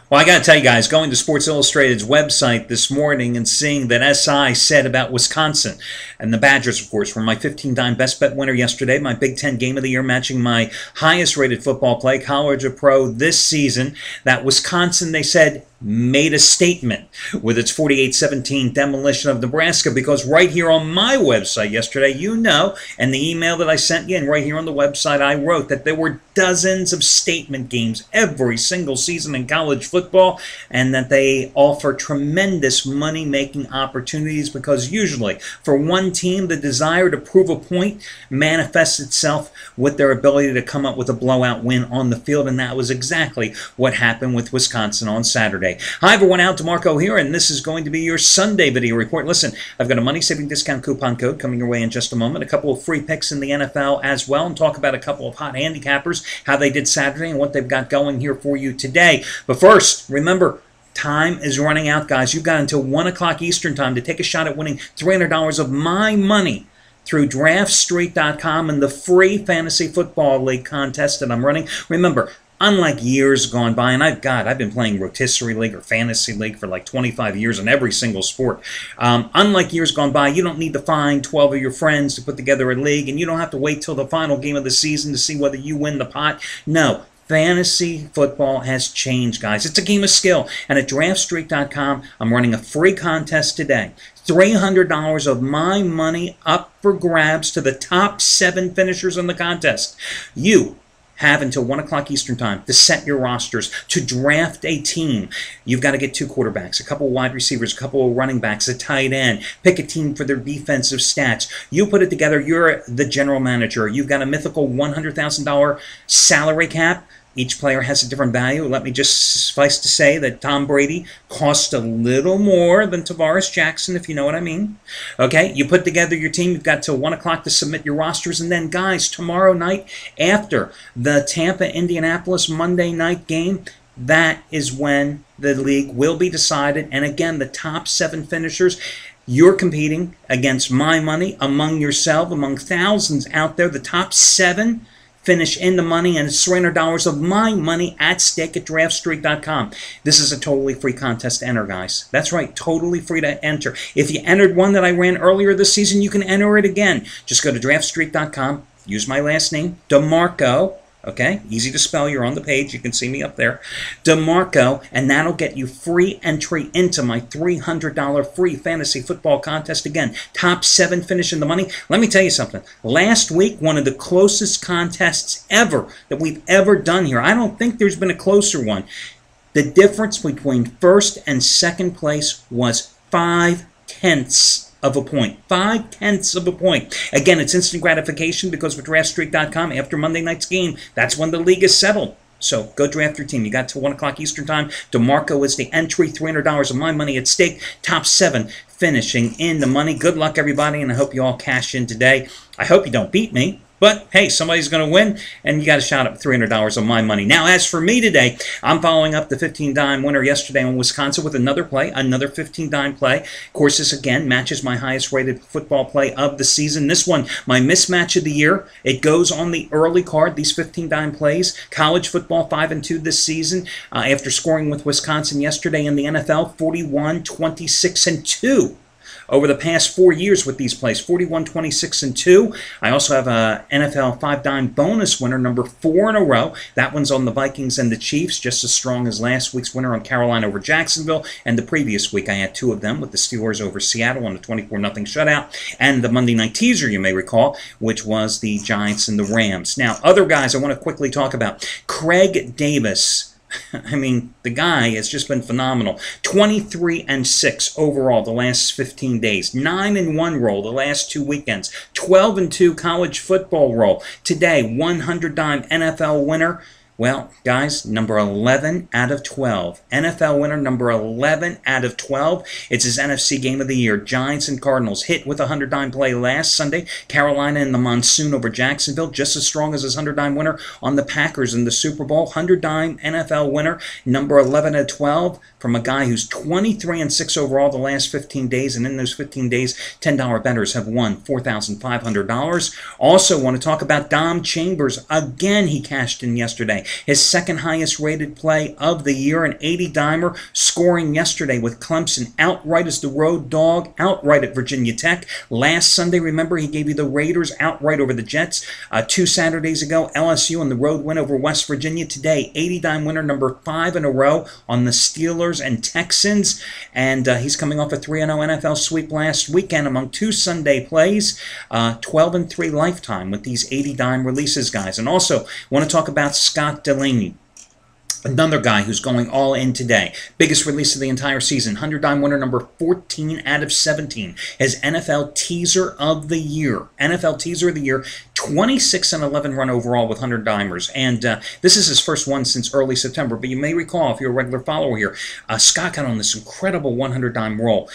Well, I got to tell you guys, going to Sports Illustrated's website this morning and seeing that SI said about Wisconsin and the Badgers, of course, were my 15-time best bet winner yesterday, my Big Ten game of the year, matching my highest-rated football play, college or pro, this season. That Wisconsin, they said, made a statement with its 48-17 demolition of Nebraska, because right here on my website yesterday, you know, and the email that I sent you, and right here on the website, I wrote that there were dozens of statement games every single season in college football, and that they offer tremendous money-making opportunities, because usually for one team, the desire to prove a point manifests itself with their ability to come up with a blowout win on the field, and that was exactly what happened with Wisconsin on Saturday. Hi everyone, Al DeMarco here, and this is going to be your Sunday video report. Listen, I've got a money-saving discount coupon code coming your way in just a moment, a couple of free picks in the NFL as well, and talk about a couple of hot handicappers, how they did Saturday, and what they've got going here for you today. But first, remember, time is running out, guys. You've got until 1 o'clock Eastern time to take a shot at winning $300 of my money through DraftStreet.com and the free Fantasy Football League contest that I'm running. Remember, unlike years gone by, and I've been playing rotisserie league or fantasy league for like 25 years in every single sport. Unlike years gone by, you don't need to find 12 of your friends to put together a league, and you don't have to wait till the final game of the season to see whether you win the pot. No. Fantasy football has changed, guys. It's a game of skill. And at DraftStreet.com, I'm running a free contest today. $300 of my money up for grabs to the top 7 finishers in the contest. You have until 1 o'clock Eastern time to set your rosters, to draft a team. You've got to get 2 quarterbacks, a couple of wide receivers, a couple of running backs, a tight end. Pick a team for their defensive stats. You put it together. You're the general manager. You've got a mythical $100,000 salary cap. Each player has a different value. Let me just suffice to say that Tom Brady cost a little more than Tavares Jackson, if you know what I mean. Okay, you put together your team. You've got till 1 o'clock to submit your rosters. And then, guys, tomorrow night after the Tampa-Indianapolis Monday night game, that is when the league will be decided. And again, the top 7 finishers, you're competing against my money, among yourself, among thousands out there. The top 7 finish in the money, and it's $300 of my money at stake at DraftStreet.com. This is a totally free contest to enter, guys. That's right, totally free to enter. If you entered one that I ran earlier this season, you can enter it again. Just go to DraftStreet.com, use my last name, DeMarco. Okay, easy to spell. You're on the page. You can see me up there. DeMarco, and that'll get you free entry into my $300 free fantasy football contest. Again, top 7 finish in the money. Let me tell you something. Last week, one of the closest contests ever that we've ever done here. I don't think there's been a closer one. The difference between first and second place was 5/10 of a point. 5/10 of a point. Again, it's instant gratification, because with DraftStreet.com, after Monday night's game, that's when the league is settled. So go draft your team. You got till 1 o'clock Eastern time. DeMarco is the entry. $300 of my money at stake. Top 7 finishing in the money. Good luck, everybody, and I hope you all cash in today. I hope you don't beat me. But, hey, somebody's going to win, and you got a shot at $300 of my money. Now, as for me today, I'm following up the 15-dime winner yesterday in Wisconsin with another play, another 15-dime play. Of course, this, again, matches my highest-rated football play of the season. This one, my mismatch of the year. It goes on the early card, these 15-dime plays. College football 5-2 this season after scoring with Wisconsin yesterday in the NFL, 41, 26, and 2. Over the past 4 years with these plays, 41, 26, and 2. I also have a NFL 5-dime bonus winner, number 4 in a row. That one's on the Vikings and the Chiefs, just as strong as last week's winner on Carolina over Jacksonville. And the previous week, I had 2 of them with the Steelers over Seattle on a 24-0 shutout. And the Monday night teaser, you may recall, which was the Giants and the Rams. Now, other guys I want to quickly talk about. Craig Davis. I mean, the guy has just been phenomenal. 23-6 overall the last 15 days. 9-1 roll the last 2 weekends. 12-2 college football roll. Today, 100-dime NFL winner. Well, guys, number 11 out of 12. NFL winner number 11 out of 12. It's his NFC game of the year. Giants and Cardinals hit with a 100-dime play last Sunday. Carolina in the monsoon over Jacksonville, just as strong as his 100-dime winner on the Packers in the Super Bowl. 100-dime NFL winner number 11 out of 12 from a guy who's 23-6 overall the last 15 days. And in those 15 days, $10 bettors have won $4,500. Also want to talk about Dom Chambers. Again, he cashed in yesterday. His second highest rated play of the year, an 80-dimer, scoring yesterday with Clemson outright as the road dog, outright at Virginia Tech. Last Sunday, remember, he gave you the Raiders outright over the Jets. 2 Saturdays ago, LSU on the road win over West Virginia. Today, 80-dime winner number 5 in a row on the Steelers and Texans. And he's coming off a 3-0 NFL sweep last weekend among 2 Sunday plays. 12-3 lifetime with these 80-dime releases, guys. And also, want to talk about Scott Delaney. Another guy who's going all in today. Biggest release of the entire season. 100-dime winner number 14 out of 17. His NFL teaser of the year. NFL teaser of the year. 26-11 run overall with 100-dimers. And this is his first one since early September. But you may recall, if you're a regular follower here, Scott got on this incredible 100-dime roll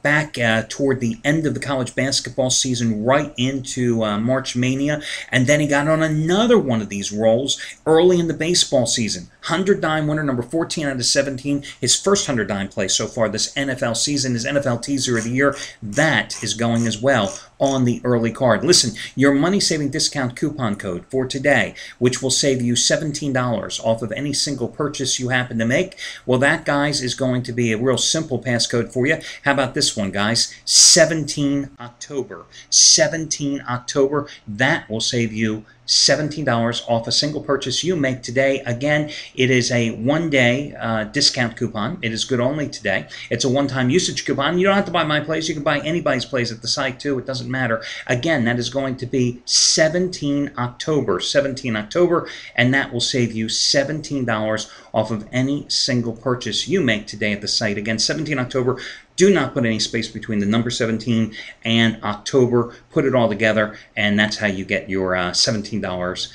back toward the end of the college basketball season, right into March Mania. And then he got on another one of these rolls early in the baseball season. 100-dime winner, number 14 out of 17. His first 100-dime play so far this NFL season, his NFL teaser of the year. That is going as well on the early card. Listen, your money-saving discount coupon code for today, which will save you $17 off of any single purchase you happen to make, well, that, guys, is going to be a real simple passcode for you. How about this one, guys? 17 October. 17 October. That will save you $17 off a single purchase you make today. Again, it is a one-day discount coupon. It is good only today. It's a one-time usage coupon. You don't have to buy my place. You can buy anybody's place at the site, too. It doesn't matter. Again, that is going to be 17 October. 17 October, and that will save you $17 off of any single purchase you make today at the site. Again, 17 October. Do not put any space between the number 17 and October. Put it all together, and that's how you get your $17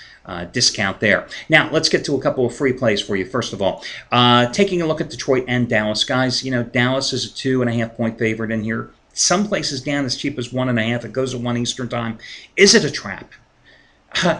discount there. Now, let's get to a couple of free plays for you. First of all, taking a look at Detroit and Dallas. Guys, you know, Dallas is a 2.5-point favorite in here. Some places down as cheap as 1.5. It goes at 1 Eastern time. Is it a trap?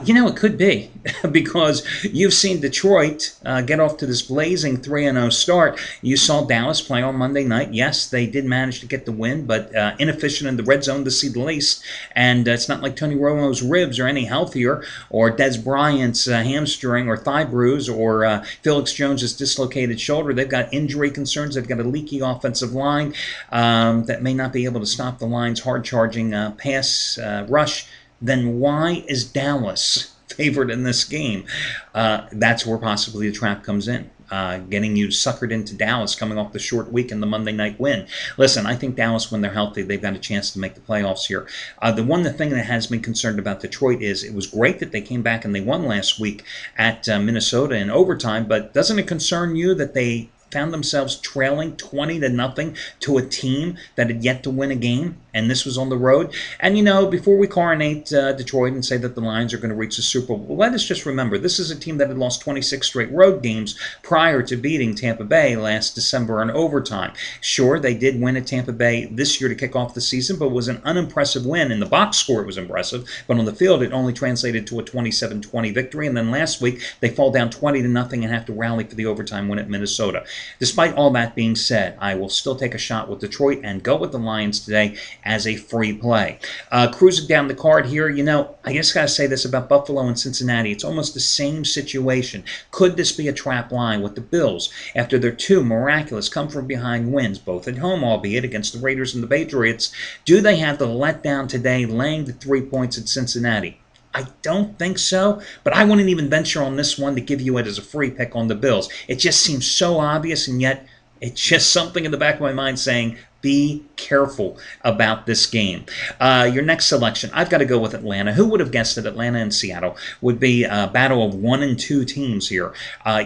You know, it could be, because you've seen Detroit get off to this blazing 3-0 start. You saw Dallas play on Monday night. Yes, they did manage to get the win, but inefficient in the red zone to see the least. And it's not like Tony Romo's ribs are any healthier, or Des Bryant's hamstring or thigh bruise, or Felix Jones's dislocated shoulder. They've got injury concerns. They've got a leaky offensive line that may not be able to stop the line's hard-charging pass rush. Then why is Dallas favored in this game? That's where possibly the trap comes in. Getting you suckered into Dallas coming off the short week and the Monday night win. Listen, I think Dallas, when they're healthy, they've got a chance to make the playoffs here. The thing that has me concerned about Detroit is it was great that they came back and they won last week at Minnesota in overtime, but doesn't it concern you that they found themselves trailing 20-0 to a team that had yet to win a game, and this was on the road? And, you know, before we coronate Detroit and say that the Lions are going to reach the Super Bowl, let us just remember, this is a team that had lost 26 straight road games prior to beating Tampa Bay last December in overtime. Sure, they did win at Tampa Bay this year to kick off the season, but it was an unimpressive win. In the box score, it was impressive, but on the field, it only translated to a 27-20 victory, and then last week, they fall down 20-0 and have to rally for the overtime win at Minnesota. Despite all that being said, I will still take a shot with Detroit and go with the Lions today as a free play. Cruising down the card here, you know, I just got to say this about Buffalo and Cincinnati. It's almost the same situation. Could this be a trap line with the Bills after their 2 miraculous come-from-behind wins, both at home, albeit against the Raiders and the Patriots? Do they have the letdown today, laying the 3 points at Cincinnati? I don't think so, but I wouldn't even venture on this one to give you it as a free pick on the Bills. It just seems so obvious, and yet it's just something in the back of my mind saying, be careful about this game. Your next selection, I've got to go with Atlanta. Who would have guessed that Atlanta and Seattle would be a battle of 1 and 2 teams here?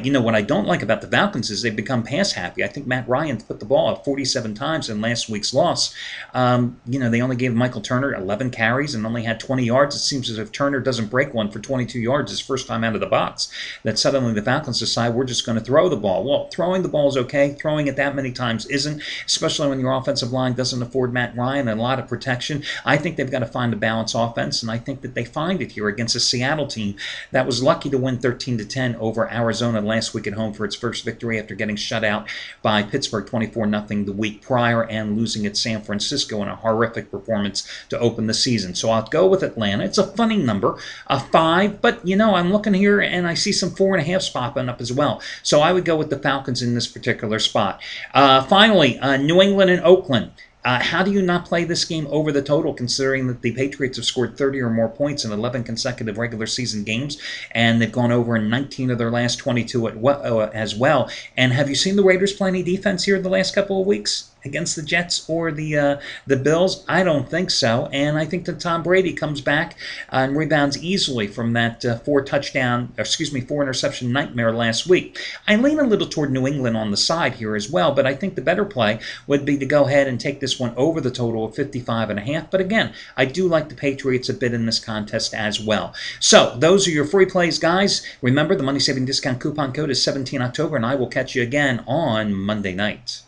You know, what I don't like about the Falcons is they've become pass happy. I think Matt Ryan put the ball up 47 times in last week's loss. You know, they only gave Michael Turner 11 carries and only had 20 yards. It seems as if Turner doesn't break one for 22 yards his first time out of the box, that suddenly the Falcons decide we're just going to throw the ball. Well, throwing the ball is okay. Throwing it that many times isn't, especially when your offense offensive line doesn't afford Matt Ryan a lot of protection. I think they've got to find a balanced offense, and I think that they find it here against a Seattle team that was lucky to win 13-10 over Arizona last week at home for its first victory after getting shut out by Pittsburgh 24-0 the week prior and losing at San Francisco in a horrific performance to open the season. So I'll go with Atlanta. It's a funny number, a 5, but I'm looking here and I see some 4.5s popping up as well. So I would go with the Falcons in this particular spot. Finally, New England and Oakland. How do you not play this game over the total, considering that the Patriots have scored 30 or more points in 11 consecutive regular season games, and they've gone over in 19 of their last 22 as well? And have you seen the Raiders play any defense here the last couple of weeks against the Jets or the Bills? I don't think so. And I think that Tom Brady comes back and rebounds easily from that 4 interception nightmare last week. I lean a little toward New England on the side here as well, but I think the better play would be to go ahead and take this one over the total of 55.5. But again, I do like the Patriots a bit in this contest as well. So those are your free plays, guys. Remember, the money saving discount coupon code is 17 October, and I will catch you again on Monday night.